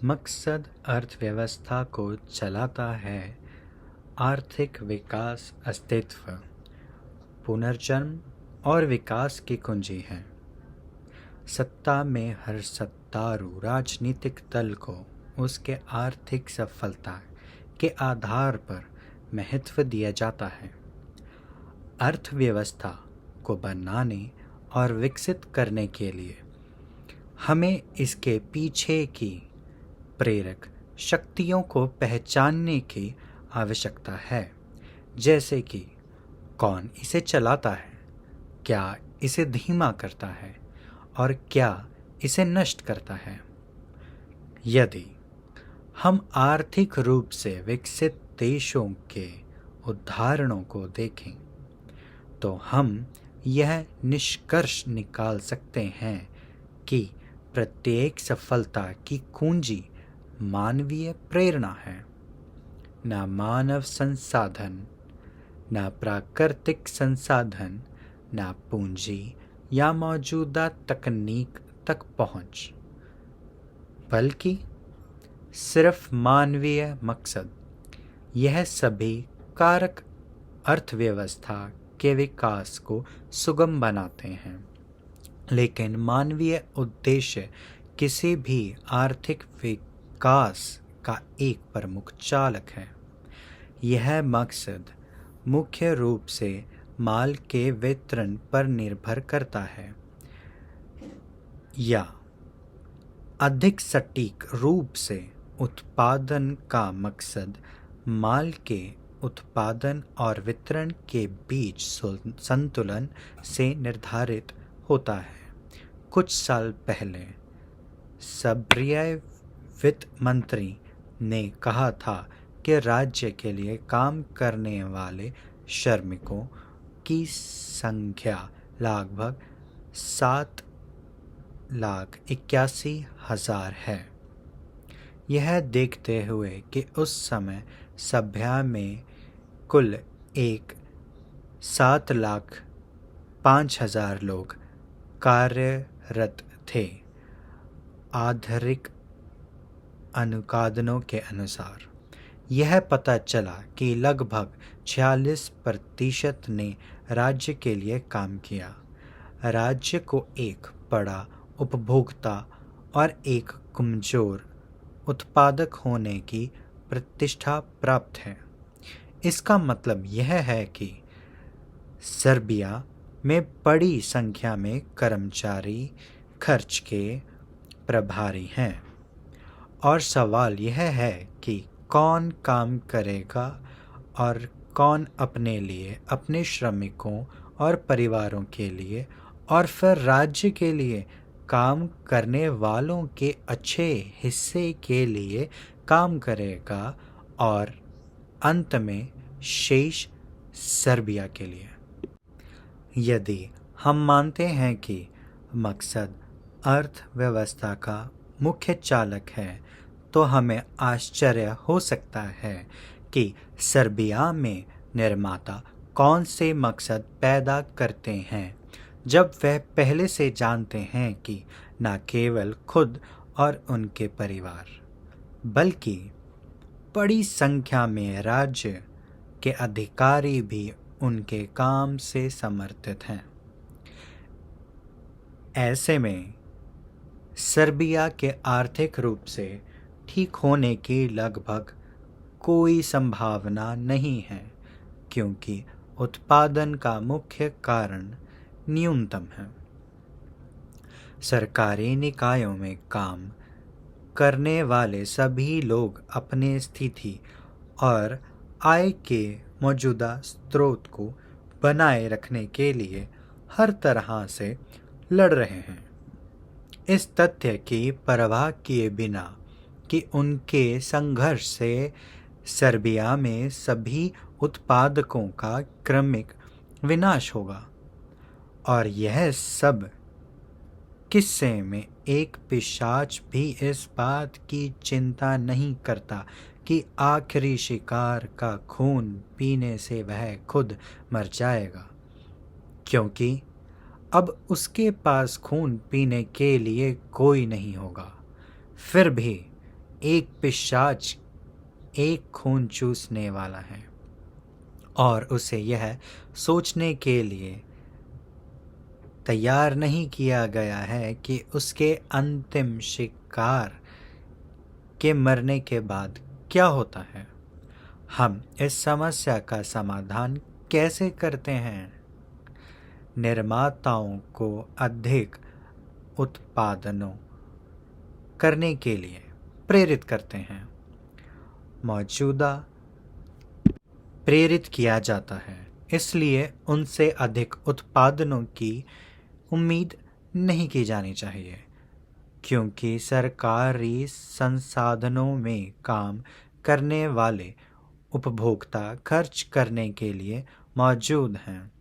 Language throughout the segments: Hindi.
मकसद अर्थव्यवस्था को चलाता है। आर्थिक विकास अस्तित्व, पुनर्जन्म और विकास की कुंजी है। सत्ता में हर सत्तारू राजनीतिक दल को उसके आर्थिक सफलता के आधार पर महत्व दिया जाता है। अर्थव्यवस्था को बनाने और विकसित करने के लिए हमें इसके पीछे की प्रेरक शक्तियों को पहचानने की आवश्यकता है, जैसे कि कौन इसे चलाता है, क्या इसे धीमा करता है और क्या इसे नष्ट करता है। यदि हम आर्थिक रूप से विकसित देशों के उदाहरणों को देखें तो हम यह निष्कर्ष निकाल सकते हैं कि प्रत्येक सफलता की कुंजी मानवीय प्रेरणा है। न मानव संसाधन, न प्राकृतिक संसाधन, न पूंजी या मौजूदा तकनीक तक पहुंच, बल्कि सिर्फ मानवीय मकसद। यह सभी कारक अर्थव्यवस्था के विकास को सुगम बनाते हैं। लेकिन मानवीय उद्देश्य किसी भी आर्थिक विकास का एक प्रमुख चालक है। यह मकसद मुख्य रूप से माल के वितरण पर निर्भर करता है, या अधिक सटीक रूप से उत्पादन का मकसद माल के उत्पादन और वितरण के बीच संतुलन से निर्धारित होता है। कुछ साल पहले सर्बियाई वित्त मंत्री ने कहा था कि राज्य के लिए काम करने वाले श्रमिकों की संख्या लगभग 7,81,000 है। यह देखते हुए कि उस समय सभ्या में कुल 7,05,000 लोग कार्यरत थे। आधारिक अनुकादनों के अनुसार यह पता चला कि लगभग 46% ने राज्य के लिए काम किया। राज्य को एक बड़ा उपभोक्ता और एक कमजोर उत्पादक होने की प्रतिष्ठा प्राप्त है। इसका मतलब यह है कि सर्बिया में बड़ी संख्या में कर्मचारी खर्च के प्रभारी हैं, और सवाल यह है कि कौन काम करेगा और कौन अपने लिए, अपने श्रमिकों और परिवारों के लिए और फिर राज्य के लिए काम करने वालों के अच्छे हिस्से के लिए काम करेगा, और अंत में शेष सर्बिया के लिए। यदि हम मानते हैं कि मकसद अर्थव्यवस्था का मुख्य चालक है, तो हमें आश्चर्य हो सकता है कि सर्बिया में निर्माता कौन से मकसद पैदा करते हैं, जब वह पहले से जानते हैं कि न केवल खुद और उनके परिवार, बल्कि बड़ी संख्या में राज्य के अधिकारी भी उनके काम से समर्थित हैं। ऐसे में सर्बिया के आर्थिक रूप से ठीक होने की लगभग कोई संभावना नहीं है, क्योंकि उत्पादन का मुख्य कारण न्यूनतम है। सरकारी निकायों में काम करने वाले सभी लोग अपने स्थिति और आय के मौजूदा स्रोत को बनाए रखने के लिए हर तरह से लड़ रहे हैं। इस तथ्य की परवाह किए बिना कि उनके संघर्ष से सर्बिया में सभी उत्पादकों का क्रमिक विनाश होगा। और यह सब किस्से में एक पिशाच भी इस बात की चिंता नहीं करता कि आखिरी शिकार का खून पीने से वह खुद मर जाएगा, क्योंकि अब उसके पास खून पीने के लिए कोई नहीं होगा। फिर भी एक पिशाच एक खून चूसने वाला है, और उसे यह सोचने के लिए तैयार नहीं किया गया है कि उसके अंतिम शिकार के मरने के बाद क्या होता है। हम इस समस्या का समाधान कैसे करते हैं? निर्माताओं को अधिक उत्पादनों करने के लिए प्रेरित करते हैं। मौजूदा प्रेरित किया जाता है, इसलिए उनसे अधिक उत्पादनों की उम्मीद नहीं की जानी चाहिए, क्योंकि सरकारी संसाधनों में काम करने वाले उपभोक्ता खर्च करने के लिए मौजूद हैं,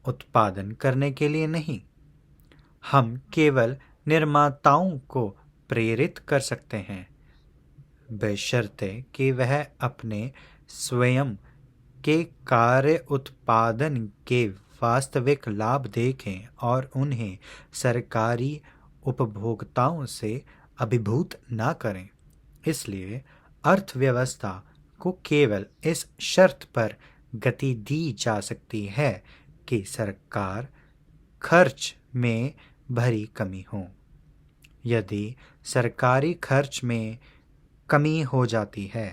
उत्पादन करने के लिए नहीं। हम केवल निर्माताओं को प्रेरित कर सकते हैं, बशर्ते कि वह अपने स्वयं के कार्य उत्पादन के वास्तविक लाभ देखें और उन्हें सरकारी उपभोक्ताओं से अभिभूत ना करें। इसलिए अर्थव्यवस्था को केवल इस शर्त पर गति दी जा सकती है कि सरकार खर्च में भरी कमी हो। यदि सरकारी खर्च में कमी हो जाती है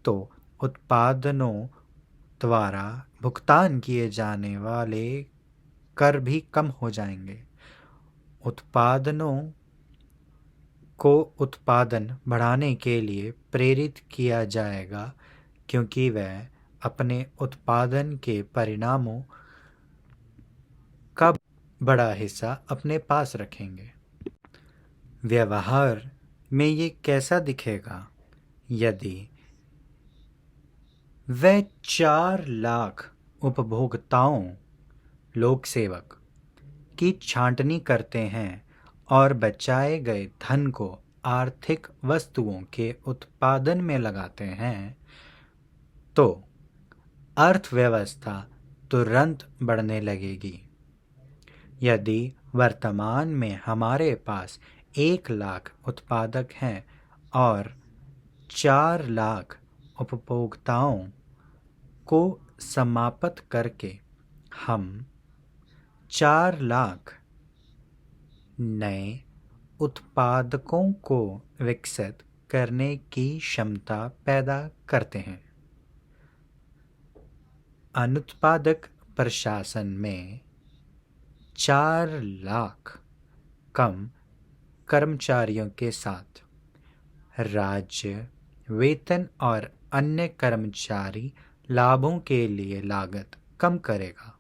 तो उत्पादनों द्वारा भुगतान किए जाने वाले कर भी कम हो जाएंगे। उत्पादनों को उत्पादन बढ़ाने के लिए प्रेरित किया जाएगा, क्योंकि वह अपने उत्पादन के परिणामों का बड़ा हिस्सा अपने पास रखेंगे। व्यवहार में ये कैसा दिखेगा? यदि वे 4 लाख उपभोक्ताओं लोक सेवक की छांटनी करते हैं और बचाए गए धन को आर्थिक वस्तुओं के उत्पादन में लगाते हैं, तो अर्थव्यवस्था तुरंत बढ़ने लगेगी। यदि वर्तमान में हमारे पास 1 लाख उत्पादक हैं और 4 लाख उपभोक्ताओं को समाप्त करके हम 4 लाख नए उत्पादकों को विकसित करने की क्षमता पैदा करते हैं। अनुत्पादक प्रशासन में 4 लाख कम कर्मचारियों के साथ राज्य वेतन और अन्य कर्मचारी लाभों के लिए लागत कम करेगा।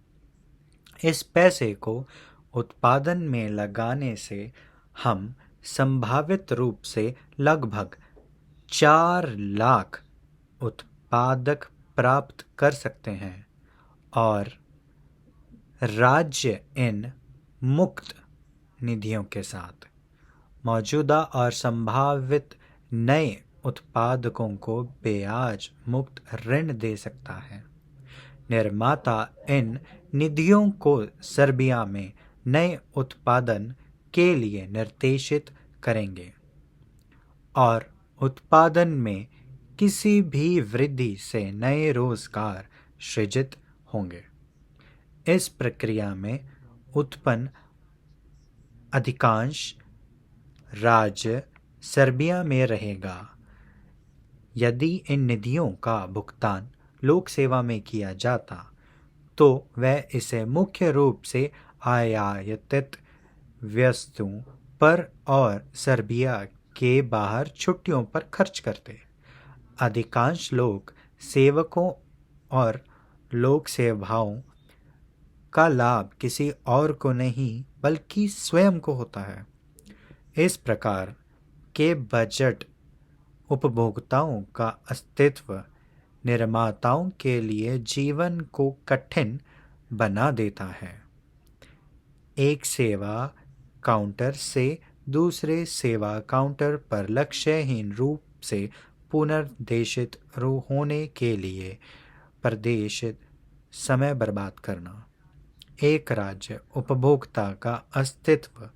इस पैसे को उत्पादन में लगाने से हम संभावित रूप से लगभग 4 लाख उत्पादक प्राप्त कर सकते हैं, और राज्य इन मुक्त निधियों के साथ मौजूदा और संभावित नए उत्पादकों को ब्याज मुक्त ऋण दे सकता है। निर्माता इन निधियों को सर्बिया में नए उत्पादन के लिए निर्देशित करेंगे और उत्पादन में किसी भी वृद्धि से नए रोजगार सृजित होंगे। इस प्रक्रिया में उत्पन्न अधिकांश राज्य सर्बिया में रहेगा। यदि इन निधियों का भुगतान लोक सेवा में किया जाता तो वह इसे मुख्य रूप से आयातित वस्तुओं पर और सर्बिया के बाहर छुट्टियों पर खर्च करते। अधिकांश लोक सेवकों और लोक सेवाओं का लाभ किसी और को नहीं बल्कि स्वयं को होता है। इस प्रकार के बजट उपभोक्ताओं का अस्तित्व निर्माताओं के लिए जीवन को कठिन बना देता है। एक सेवा काउंटर से दूसरे सेवा काउंटर पर लक्ष्यहीन रूप से पुनर्देशित होने के लिए प्रदेशित समय बर्बाद करना। एक राज्य उपभोक्ता का अस्तित्व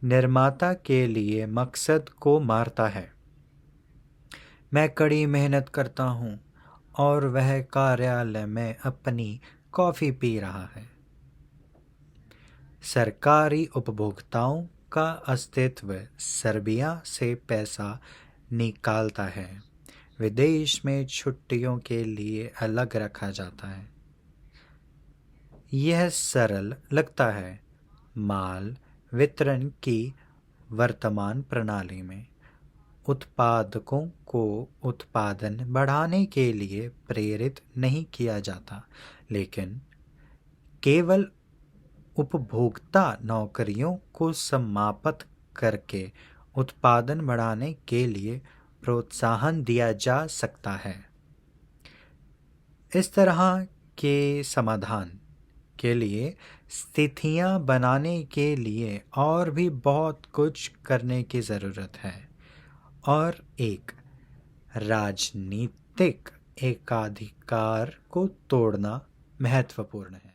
निर्माता के लिए मकसद को मारता है। मैं कड़ी मेहनत करता हूँ और वह कार्यालय में अपनी कॉफ़ी पी रहा है। सरकारी उपभोक्ताओं का अस्तित्व सर्बिया से पैसा निकालता है। विदेश में छुट्टियों के लिए अलग रखा जाता है। यह सरल लगता है। माल वितरण की वर्तमान प्रणाली में उत्पादकों को उत्पादन बढ़ाने के लिए प्रेरित नहीं किया जाता, लेकिन केवल उपभोक्ता नौकरियों को समाप्त करके उत्पादन बढ़ाने के लिए प्रोत्साहन दिया जा सकता है। इस तरह के समाधान के लिए स्थितियां बनाने के लिए और भी बहुत कुछ करने की ज़रूरत है, और एक राजनीतिक एकाधिकार को तोड़ना महत्वपूर्ण है।